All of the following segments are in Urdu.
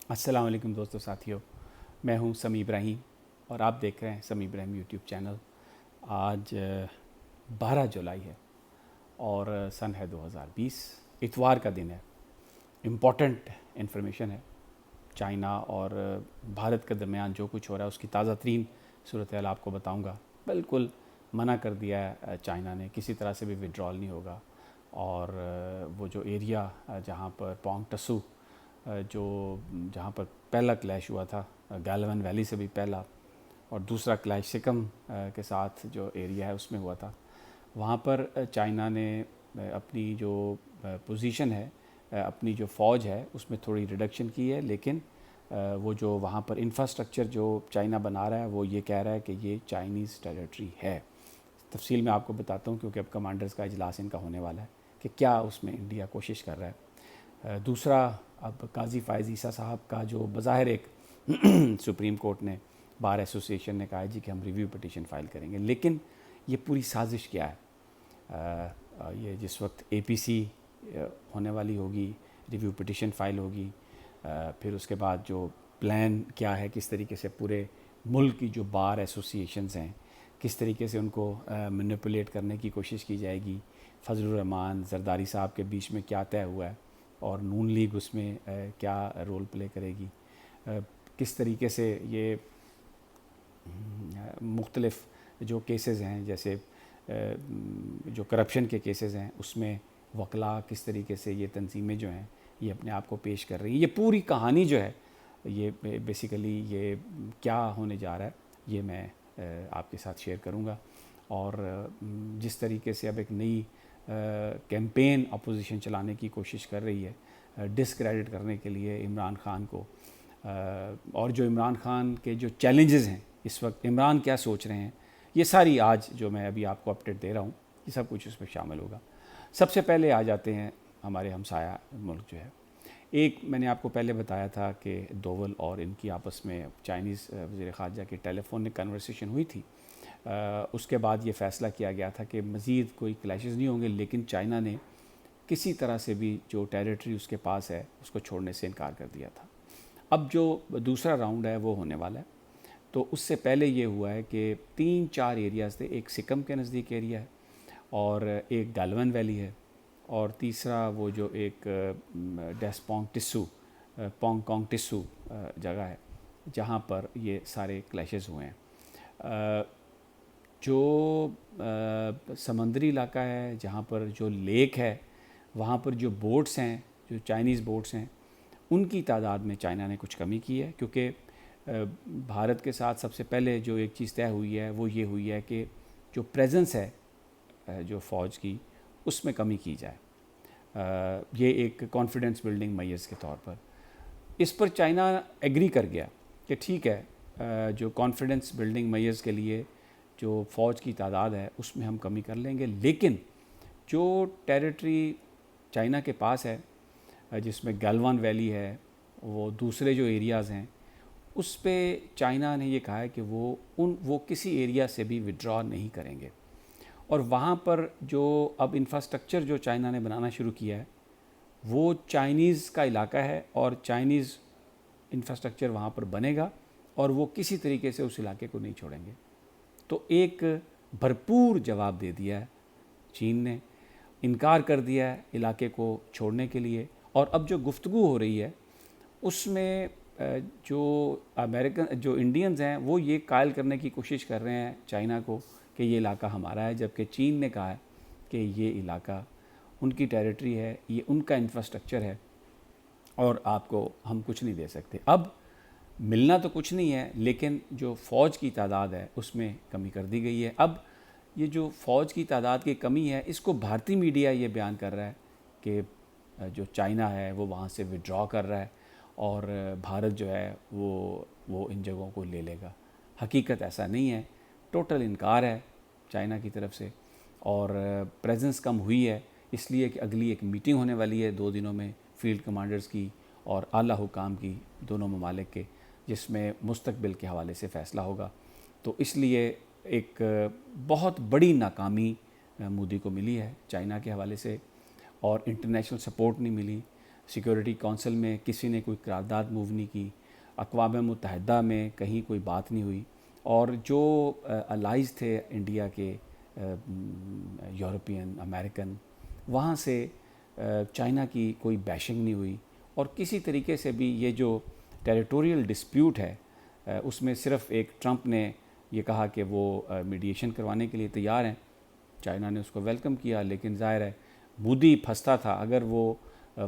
السلام علیکم دوستو ساتھیوں، میں ہوں سمیع ابراہیم اور آپ دیکھ رہے ہیں سمیع ابراہیم یوٹیوب چینل۔ آج 12 جولائی ہے اور سن ہے 2020، اتوار کا دن ہے۔ امپورٹنٹ انفارمیشن ہے، چائنا اور بھارت کے درمیان جو کچھ ہو رہا ہے اس کی تازہ ترین صورتحال آپ کو بتاؤں گا۔ بالکل منع کر دیا ہے چائنا نے، کسی طرح سے بھی وڈرال نہیں ہوگا، اور وہ جو ایریا جہاں پر پونگ ٹسو جہاں پر پہلا کلیش ہوا تھا، گیلون ویلی سے بھی پہلا، اور دوسرا کلیش سکم کے ساتھ جو ایریا ہے اس میں ہوا تھا، وہاں پر چائنا نے اپنی جو پوزیشن ہے، اپنی جو فوج ہے اس میں تھوڑی ریڈکشن کی ہے، لیکن وہ جو وہاں پر انفراسٹرکچر جو چائنا بنا رہا ہے وہ یہ کہہ رہا ہے کہ یہ چائنیز ٹیریٹری ہے۔ تفصیل میں آپ کو بتاتا ہوں کیونکہ اب کمانڈرز کا اجلاس ان کا ہونے والا ہے کہ کیا اس میں انڈیا کوشش کر رہا ہے۔ دوسرا، اب قاضی فائز عیسیٰ صاحب کا جو بظاہر ایک سپریم کورٹ نے، بار ایسوسی ایشن نے کہا ہے جی کہ ہم ریویو پٹیشن فائل کریں گے، لیکن یہ پوری سازش کیا ہے؟ یہ جس وقت اے پی سی ہونے والی ہوگی، ریویو پٹیشن فائل ہوگی، پھر اس کے بعد جو پلان کیا ہے، کس طریقے سے پورے ملک کی جو بار ایسوسی ایشنز ہیں کس طریقے سے ان کو مینیپولیٹ کرنے کی کوشش کی جائے گی، فضل الرحمان زرداری صاحب کے بیچ میں کیا طے ہوا ہے، اور نون لیگ اس میں کیا رول پلے کرے گی، کس طریقے سے یہ مختلف جو کیسز ہیں، جیسے جو کرپشن کے کیسز ہیں اس میں وکلاء کس طریقے سے یہ تنظیمیں جو ہیں یہ اپنے آپ کو پیش کر رہی ہیں۔ یہ پوری کہانی جو ہے یہ بیسیکلی یہ کیا ہونے جا رہا ہے یہ میں آپ کے ساتھ شیئر کروں گا، اور جس طریقے سے اب ایک نئی کیمپین اپوزیشن چلانے کی کوشش کر رہی ہے ڈسکریڈٹ کرنے کے لیے عمران خان کو، اور جو عمران خان کے جو چیلنجز ہیں اس وقت، عمران کیا سوچ رہے ہیں، یہ ساری آج جو میں ابھی آپ کو اپڈیٹ دے رہا ہوں یہ سب کچھ اس میں شامل ہوگا۔ سب سے پہلے آ جاتے ہیں ہمارے ہمسایہ ملک جو ہے۔ ایک میں نے آپ کو پہلے بتایا تھا کہ دوول اور ان کی آپس میں چائنیز وزیر خارجہ کی ٹیلی فونک کنورسیشن ہوئی تھی، اس کے بعد یہ فیصلہ کیا گیا تھا کہ مزید کوئی کلیشز نہیں ہوں گے، لیکن چائنا نے کسی طرح سے بھی جو ٹیریٹری اس کے پاس ہے اس کو چھوڑنے سے انکار کر دیا تھا۔ اب جو دوسرا راؤنڈ ہے وہ ہونے والا ہے، تو اس سے پہلے یہ ہوا ہے کہ 3-4 ایریاز تھے، ایک سکم کے نزدیک ایریا ہے، اور ایک گیلون ویلی ہے، اور تیسرا وہ جو ایک پونگ کانگ ٹسو جگہ ہے جہاں پر یہ سارے کلیشز ہوئے ہیں۔ جو سمندری علاقہ ہے، جہاں پر جو لیک ہے، وہاں پر جو بوٹس ہیں، جو چائنیز بوٹس ہیں، ان کی تعداد میں چائنا نے کچھ کمی کی ہے، کیونکہ بھارت کے ساتھ سب سے پہلے جو ایک چیز طے ہوئی ہے وہ یہ ہوئی ہے کہ جو پریزنس ہے جو فوج کی اس میں کمی کی جائے۔ یہ ایک کانفیڈنس بلڈنگ میئرز کے طور پر اس پر چائنا ایگری کر گیا کہ ٹھیک ہے، جو کانفیڈنس بلڈنگ میئرز کے لیے جو فوج کی تعداد ہے اس میں ہم کمی کر لیں گے، لیکن جو ٹیریٹری چائنا کے پاس ہے جس میں گیلوان ویلی ہے، وہ دوسرے جو ایریاز ہیں اس پہ چائنا نے یہ کہا ہے کہ وہ کسی ایریا سے بھی وڈرا نہیں کریں گے، اور وہاں پر جو اب انفراسٹرکچر جو چائنا نے بنانا شروع کیا ہے وہ چائنیز کا علاقہ ہے، اور چائنیز انفراسٹرکچر وہاں پر بنے گا، اور وہ کسی طریقے سے اس علاقے کو نہیں چھوڑیں گے۔ تو ایک بھرپور جواب دے دیا ہے چین نے، انکار کر دیا ہے علاقے کو چھوڑنے کے لیے، اور اب جو گفتگو ہو رہی ہے اس میں جو جو انڈینز ہیں وہ یہ قائل کرنے کی کوشش کر رہے ہیں چائنا کو کہ یہ علاقہ ہمارا ہے، جبکہ چین نے کہا ہے کہ یہ علاقہ ان کی ٹیریٹری ہے، یہ ان کا انفراسٹرکچر ہے، اور آپ کو ہم کچھ نہیں دے سکتے۔ اب ملنا تو کچھ نہیں ہے، لیکن جو فوج کی تعداد ہے اس میں کمی کر دی گئی ہے۔ اب یہ جو فوج کی تعداد کی کمی ہے اس کو بھارتی میڈیا یہ بیان کر رہا ہے کہ جو چائنا ہے وہ وہاں سے وڈرا کر رہا ہے، اور بھارت جو ہے وہ ان جگہوں کو لے لے گا۔ حقیقت ایسا نہیں ہے، ٹوٹل انکار ہے چائنا کی طرف سے، اور پریزنس کم ہوئی ہے اس لیے کہ اگلی ایک میٹنگ ہونے والی ہے 2 دنوں میں فیلڈ کمانڈرز کی اور اعلیٰ حکام کی دونوں ممالک کے، جس میں مستقبل کے حوالے سے فیصلہ ہوگا۔ تو اس لیے ایک بہت بڑی ناکامی مودی کو ملی ہے چائنا کے حوالے سے، اور انٹرنیشنل سپورٹ نہیں ملی، سیکورٹی کونسل میں کسی نے کوئی قرارداد موو نہیں کی، اقوام متحدہ میں کہیں کوئی بات نہیں ہوئی، اور جو الائز تھے انڈیا کے، یورپین، امریکن، وہاں سے چائنا کی کوئی بیشنگ نہیں ہوئی، اور کسی طریقے سے بھی یہ جو ٹیریٹوریل ڈسپیوٹ ہے اس میں صرف ایک ٹرمپ نے یہ کہا کہ وہ میڈیشن کروانے کے لیے تیار ہیں، چائنا نے اس کو ویلکم کیا، لیکن ظاہر ہے مودی پھنستا تھا، اگر وہ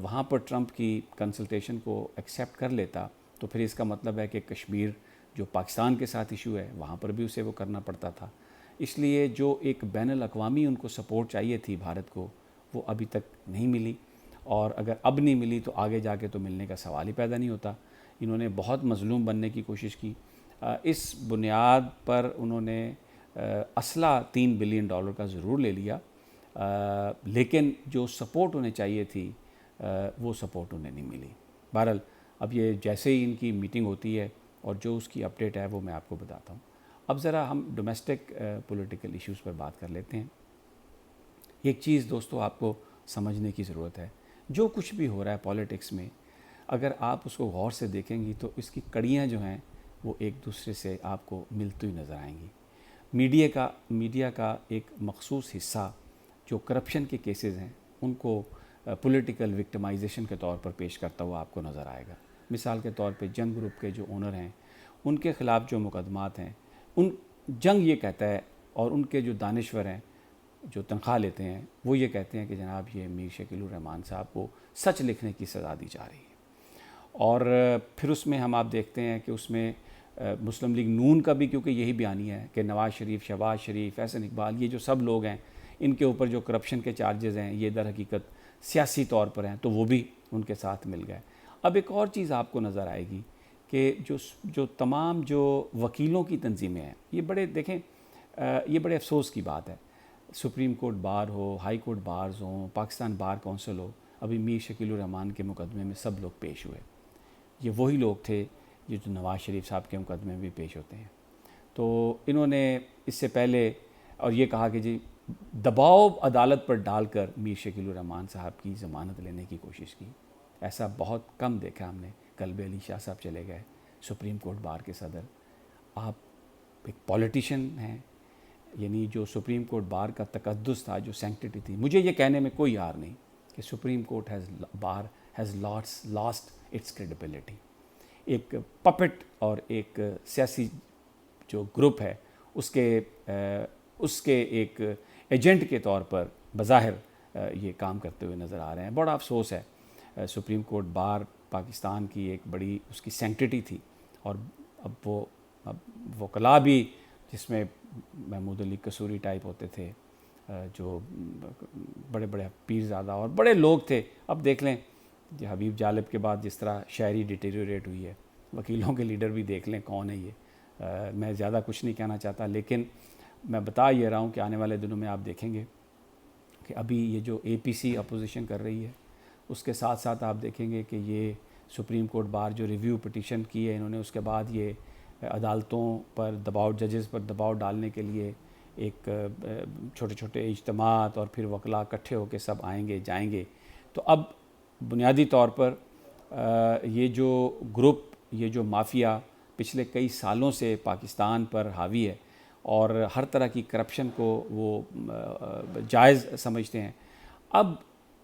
وہاں پر ٹرمپ کی کنسلٹیشن کو ایکسیپٹ کر لیتا تو پھر اس کا مطلب ہے کہ کشمیر جو پاکستان کے ساتھ ایشو ہے وہاں پر بھی اسے وہ کرنا پڑتا تھا۔ اس لیے جو ایک بین الاقوامی ان کو سپورٹ چاہیے تھی بھارت کو، وہ ابھی تک نہیں ملی، اور اگر اب نہیں ملی تو آگے جا کے تو ملنے کا سوال ہی پیدا نہیں ہوتا۔ انہوں نے بہت مظلوم بننے کی کوشش کی، اس بنیاد پر انہوں نے اسلحہ $3 بلین کا ضرور لے لیا، لیکن جو سپورٹ انہیں چاہیے تھی وہ سپورٹ انہیں نہیں ملی۔ بہرحال اب یہ جیسے ہی ان کی میٹنگ ہوتی ہے اور جو اس کی اپڈیٹ ہے وہ میں آپ کو بتاتا ہوں۔ اب ذرا ہم ڈومیسٹک پولیٹیکل ایشوز پر بات کر لیتے ہیں۔ ایک چیز دوستو آپ کو سمجھنے کی ضرورت ہے، جو کچھ بھی ہو رہا ہے پولیٹکس میں، اگر آپ اس کو غور سے دیکھیں گی تو اس کی کڑیاں جو ہیں وہ ایک دوسرے سے آپ کو ملتی ہوئی نظر آئیں گی۔ میڈیا کا ایک مخصوص حصہ جو کرپشن کے کیسز ہیں ان کو پولیٹیکل وکٹمائزیشن کے طور پر پیش کرتا ہوا آپ کو نظر آئے گا۔ مثال کے طور پہ جنگ گروپ کے جو اونر ہیں ان کے خلاف جو مقدمات ہیں، ان جنگ یہ کہتا ہے، اور ان کے جو دانشور ہیں جو تنخواہ لیتے ہیں وہ یہ کہتے ہیں کہ جناب یہ میر شکیل الرحمان صاحب کو سچ لکھنے کی سزا دی جا رہی ہے۔ اور پھر اس میں ہم آپ دیکھتے ہیں کہ اس میں مسلم لیگ نون کا بھی کیونکہ یہی بیانیہ ہے کہ نواز شریف، شہباز شریف، احسن اقبال، یہ جو سب لوگ ہیں ان کے اوپر جو کرپشن کے چارجز ہیں یہ در حقیقت سیاسی طور پر ہیں، تو وہ بھی ان کے ساتھ مل گئے۔ اب ایک اور چیز آپ کو نظر آئے گی کہ جو تمام جو وکیلوں کی تنظیمیں ہیں، یہ بڑے دیکھیں یہ بڑے افسوس کی بات ہے، سپریم کورٹ بار ہو، ہائی کورٹ بارز ہوں، پاکستان بار کونسل ہو، ابھی میر شکیل الرحمان کے مقدمے میں سب لوگ پیش ہوئے۔ یہ وہی لوگ تھے جو نواز شریف صاحب کے مقدمے میں بھی پیش ہوتے ہیں۔ تو انہوں نے اس سے پہلے اور یہ کہا کہ جی دباؤ عدالت پر ڈال کر میر شکیل الرحمان صاحب کی ضمانت لینے کی کوشش کی۔ ایسا بہت کم دیکھا ہم نے۔ کلب علی شاہ صاحب چلے گئے، سپریم کورٹ بار کے صدر۔ آپ ایک پولیٹیشین ہیں، یعنی جو سپریم کورٹ بار کا تقدس تھا، جو سینکٹیٹی تھی، مجھے یہ کہنے میں کوئی عار نہیں کہ supreme court has lost its credibility. ایک پپٹ اور ایک سیاسی جو گروپ ہے اس کے ایک ایجنٹ کے طور پر بظاہر یہ کام کرتے ہوئے نظر آ رہے ہیں۔ بڑا افسوس ہے، سپریم کورٹ بار پاکستان کی ایک بڑی اس کی سینکٹیٹی تھی، اور اب وہ وکلاء بھی جس میں محمود علی قصوری ٹائپ ہوتے تھے، جو بڑے بڑے پیرزادہ اور بڑے لوگ تھے، اب دیکھ لیں کہ حبیب جالب کے بعد جس طرح شاعری ڈیٹیریوریٹ ہوئی ہے، وکیلوں کے لیڈر بھی دیکھ لیں کون ہے یہ۔ میں زیادہ کچھ نہیں کہنا چاہتا، لیکن میں بتا یہ رہا ہوں کہ آنے والے دنوں میں آپ دیکھیں گے کہ ابھی یہ جو اے پی سی اپوزیشن کر رہی ہے، اس کے ساتھ ساتھ آپ دیکھیں گے کہ یہ سپریم کورٹ بار جو ریویو پٹیشن کی ہے انہوں نے، اس کے بعد یہ عدالتوں پر دباؤ، ججز پر دباؤ ڈالنے کے لیے ایک چھوٹے چھوٹے اجتماعات، اور پھر وکلاء اکٹھے ہو کے سب آئیں گے جائیں گے۔ تو اب بنیادی طور پر یہ جو گروپ، یہ جو مافیا پچھلے کئی سالوں سے پاکستان پر حاوی ہے اور ہر طرح کی کرپشن کو وہ جائز سمجھتے ہیں، اب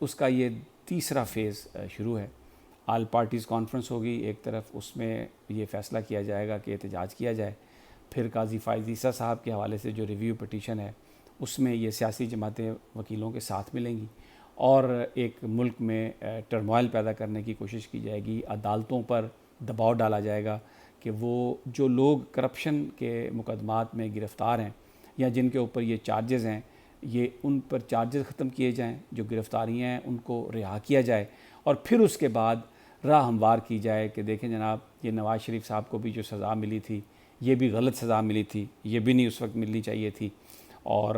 اس کا یہ تیسرا فیز شروع ہے۔ آل پارٹیز کانفرنس ہوگی ایک طرف، اس میں یہ فیصلہ کیا جائے گا کہ احتجاج کیا جائے۔ پھر قاضی فائز عیسیٰ صاحب کے حوالے سے جو ریویو پٹیشن ہے اس میں یہ سیاسی جماعتیں وکیلوں کے ساتھ ملیں گی، اور ایک ملک میں ٹرموائل پیدا کرنے کی کوشش کی جائے گی۔ عدالتوں پر دباؤ ڈالا جائے گا کہ وہ جو لوگ کرپشن کے مقدمات میں گرفتار ہیں یا جن کے اوپر یہ چارجز ہیں، یہ ان پر چارجز ختم کیے جائیں، جو گرفتاریاں ہیں ان کو رہا کیا جائے، اور پھر اس کے بعد راہ ہموار کی جائے کہ دیکھیں جناب یہ نواز شریف صاحب کو بھی جو سزا ملی تھی یہ بھی غلط سزا ملی تھی، یہ بھی نہیں اس وقت ملنی چاہیے تھی، اور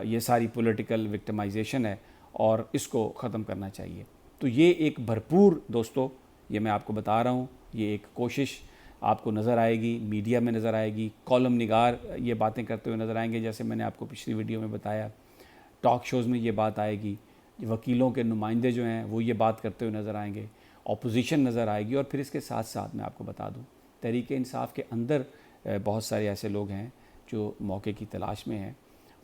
یہ ساری پولیٹیکل وکٹمائزیشن ہے اور اس کو ختم کرنا چاہیے۔ تو یہ ایک بھرپور دوستو، یہ میں آپ کو بتا رہا ہوں، یہ ایک کوشش آپ کو نظر آئے گی، میڈیا میں نظر آئے گی، کالم نگار یہ باتیں کرتے ہوئے نظر آئیں گے، جیسے میں نے آپ کو پچھلی ویڈیو میں بتایا، ٹاک شوز میں یہ بات آئے گی، وکیلوں کے نمائندے جو ہیں وہ یہ بات کرتے ہوئے نظر آئیں گے، اپوزیشن نظر آئے گی، اور پھر اس کے ساتھ ساتھ میں آپ کو بتا دوں تحریک انصاف کے اندر بہت سارے ایسے لوگ ہیں جو موقع کی تلاش میں ہیں،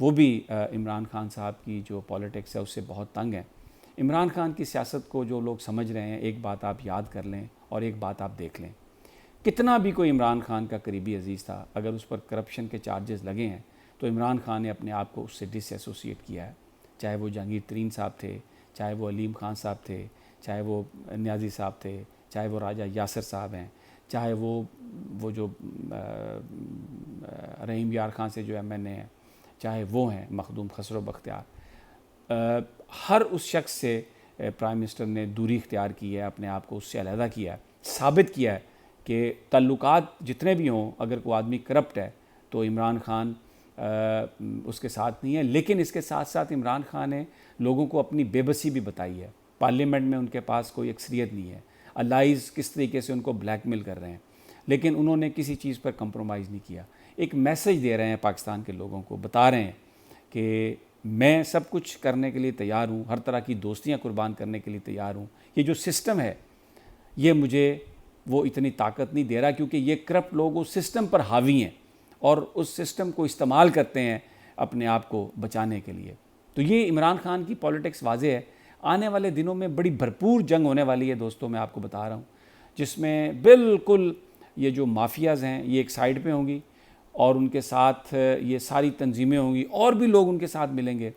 وہ بھی عمران خان صاحب کی جو پولیٹکس ہے اس سے بہت تنگ ہیں۔ عمران خان کی سیاست کو جو لوگ سمجھ رہے ہیں، ایک بات آپ یاد کر لیں اور ایک بات آپ دیکھ لیں، کتنا بھی کوئی عمران خان کا قریبی عزیز تھا، اگر اس پر کرپشن کے چارجز لگے ہیں تو عمران خان نے اپنے آپ کو اس سے ڈس ایسوسیٹ کیا ہے، چاہے وہ جہانگیر ترین صاحب تھے، چاہے وہ علیم خان صاحب تھے، چاہے وہ نیازی صاحب تھے، چاہے وہ راجہ یاسر صاحب ہیں، چاہے وہ جو رحیم یار خان سے جو MNA ہیں، چاہے وہ ہیں مخدوم خسرو بختیار، ہر اس شخص سے پرائم منسٹر نے دوری اختیار کی ہے، اپنے آپ کو اس سے علیحدہ کیا ہے، ثابت کیا ہے کہ تعلقات جتنے بھی ہوں، اگر کوئی آدمی کرپٹ ہے تو عمران خان اس کے ساتھ نہیں ہے۔ لیکن اس کے ساتھ ساتھ عمران خان نے لوگوں کو اپنی بے بسی بھی بتائی ہے، پارلیمنٹ میں ان کے پاس کوئی اکثریت نہیں ہے، الائز کس طریقے سے ان کو بلیک میل کر رہے ہیں، لیکن انہوں نے کسی چیز پر کمپرومائز نہیں کیا، ایک میسج دے رہے ہیں پاکستان کے لوگوں کو، بتا رہے ہیں کہ میں سب کچھ کرنے کے لیے تیار ہوں، ہر طرح کی دوستیاں قربان کرنے کے لیے تیار ہوں، یہ جو سسٹم ہے یہ مجھے وہ اتنی طاقت نہیں دے رہا، کیونکہ یہ کرپٹ لوگ اس سسٹم پر حاوی ہیں اور اس سسٹم کو استعمال کرتے ہیں اپنے آپ کو بچانے کے لیے۔ تو یہ عمران خان کی پولیٹکس واضح ہے۔ آنے والے دنوں میں بڑی بھرپور جنگ ہونے والی ہے دوستوں، میں آپ کو بتا رہا ہوں، جس میں بالکل یہ جو مافیاز ہیں یہ ایک سائیڈ پہ ہوں گی، اور ان کے ساتھ یہ ساری تنظیمیں ہوں گی، اور بھی لوگ ان کے ساتھ ملیں گے۔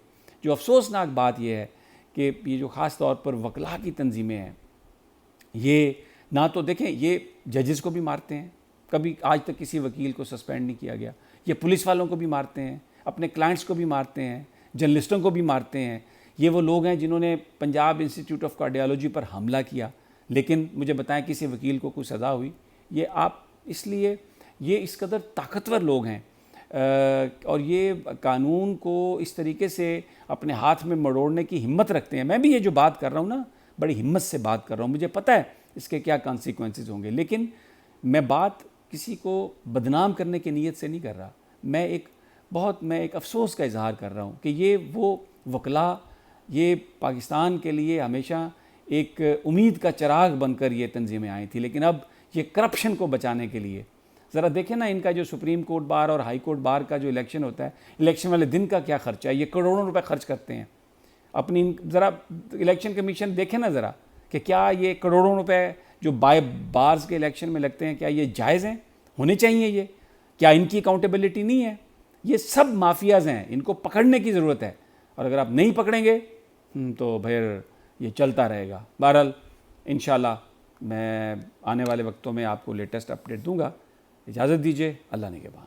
جو افسوسناک بات یہ ہے کہ یہ جو خاص طور پر وکلاء کی تنظیمیں ہیں، یہ نہ تو دیکھیں یہ ججز کو بھی مارتے ہیں، کبھی آج تک کسی وکیل کو سسپینڈ نہیں کیا گیا، یہ پولیس والوں کو بھی مارتے ہیں، اپنے کلائنٹس کو بھی مارتے ہیں، جرنلسٹوں کو بھی مارتے ہیں۔ یہ وہ لوگ ہیں جنہوں نے پنجاب انسٹیٹیوٹ آف کارڈیالوجی پر حملہ کیا، لیکن مجھے بتائیں کسی وکیل کو کوئی سزا ہوئی؟ یہ آپ اس لیے یہ اس قدر طاقتور لوگ ہیں، اور یہ قانون کو اس طریقے سے اپنے ہاتھ میں مڑوڑنے کی ہمت رکھتے ہیں۔ میں بھی یہ جو بات کر رہا ہوں نا، بڑی ہمت سے بات کر رہا ہوں، مجھے پتہ ہے اس کے کیا کانسیکوینسز ہوں گے، لیکن میں بات کسی کو بدنام کرنے کی نیت سے نہیں کر رہا، میں ایک افسوس کا اظہار کر رہا ہوں کہ یہ وہ وکلاء، یہ پاکستان کے لیے ہمیشہ ایک امید کا چراغ بن کر یہ تنظیمیں آئی تھیں، لیکن اب یہ کرپشن کو بچانے کے لیے ذرا دیکھیں نا، ان کا جو سپریم کورٹ بار اور ہائی کورٹ بار کا جو الیکشن ہوتا ہے، الیکشن والے دن کا کیا خرچہ ہے، یہ کروڑوں روپے خرچ کرتے ہیں اپنی، ذرا الیکشن کمیشن دیکھیں نا ذرا کہ کیا یہ کروڑوں روپے جو بارز کے الیکشن میں لگتے ہیں کیا یہ جائز ہیں، ہونے چاہیے؟ یہ کیا ان کی اکاؤنٹیبلٹی نہیں ہے؟ یہ سب مافیاز ہیں، ان کو پکڑنے کی ضرورت ہے، اور اگر آپ نہیں پکڑیں گے تو پھر یہ چلتا رہے گا۔ بہرحال انشاءاللہ میں آنے والے وقتوں میں آپ کو لیٹسٹ اپڈیٹ دوں گا۔ اجازت دیجیے، اللہ نگہبان۔